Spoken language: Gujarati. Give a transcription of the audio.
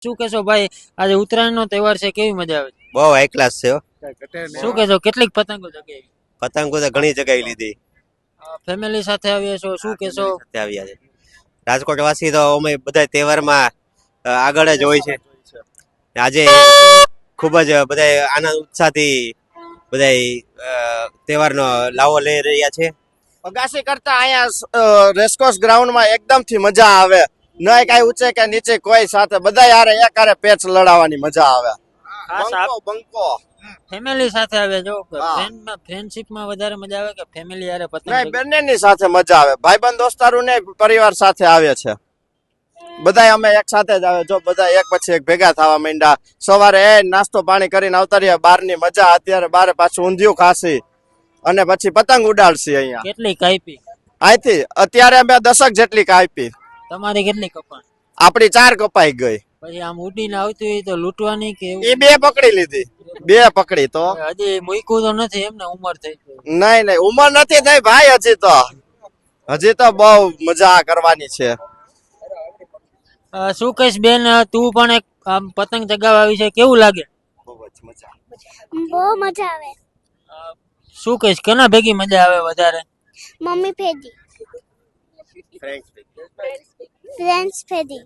શું કહેશો ભાઈ, આજે ઉત્તરાયણનો તહેવાર છે, કેવી મજા આવે છે? બહુ હાઈ ક્લાસ છે હો. શું કહેશો, કેટલીક પતંગો ચગાવી? પતંગો તો ઘણી જગ્યાએ લીધી. ફેમિલી સાથે આવ્યા છો, શું કહેશો? સાથે આવ્યા છે. રાજકોટ વાસી તો અમે બધા તહેવારમાં આગળ જ હોય છે. આજે ખૂબ જ બધા આનંદ ઉત્સાહથી બધા તહેવારનો લાવો લઈ રહ્યા છે. અગાસી કરતા અહીંયા રેસકોર્સ ગ્રાઉન્ડમાં એકદમ થી મજા આવે. નહીં કઈ ઊંચે કે નીચે કોઈ સાથે બધા યારે એકારે પેચ લડાવવાની મજા આવે. બંકો ફેમિલી સાથે આવ્યા છો, હા. ફ્રેન્ડશિપમાં વધારે મજા આવે કે ફેમિલી યારે પતંગ નહીં બંનેની સાથે મજા આવે. ભાઈબંધ દોસ્તારું ને પરિવાર સાથે આવે છે. બધા અમે એક સાથે જ આવે. જો બધા એક પછી એક ભેગા થવા માંડ્યા. સવારે નાસ્તો પાણી કરીને આવતા રહ્યા. બહારની મજા. અત્યારે બારે પાછું ઊંધિયું ખાસી અને પછી પતંગ ઉડાડશી અહીંયા. કેટલી કાપી? અહીંથી અત્યારે અમે 10 જેટલી કાપી. તમારી કેટલી કપાણ? આપડી 4 કપાઈ ગઈ. પછી આમ ઉડીને આવતી હોય તો લૂંટવાની કે એવું? એ 2 પકડી લીધી. 2 પકડી તો હજી મૂક્યું તો નથી એમને, ઉંમર થઈ ગઈ. નહીં ઉંમર નથી થઈ ભાઈ. હજી તો બહુ મજા કરવાની છે. શું કહીશ બેન, તું પણ એક આમ પતંગ ચગાવવા આવી છે, કેવું લાગે? બહુ જ મજા. બહુ મજા આવે. શું કહીશ, કેના ભેગી મજા આવે વધારે? મમ્મી ભેગી, ફ્રેન્ડ્સ ભેગી.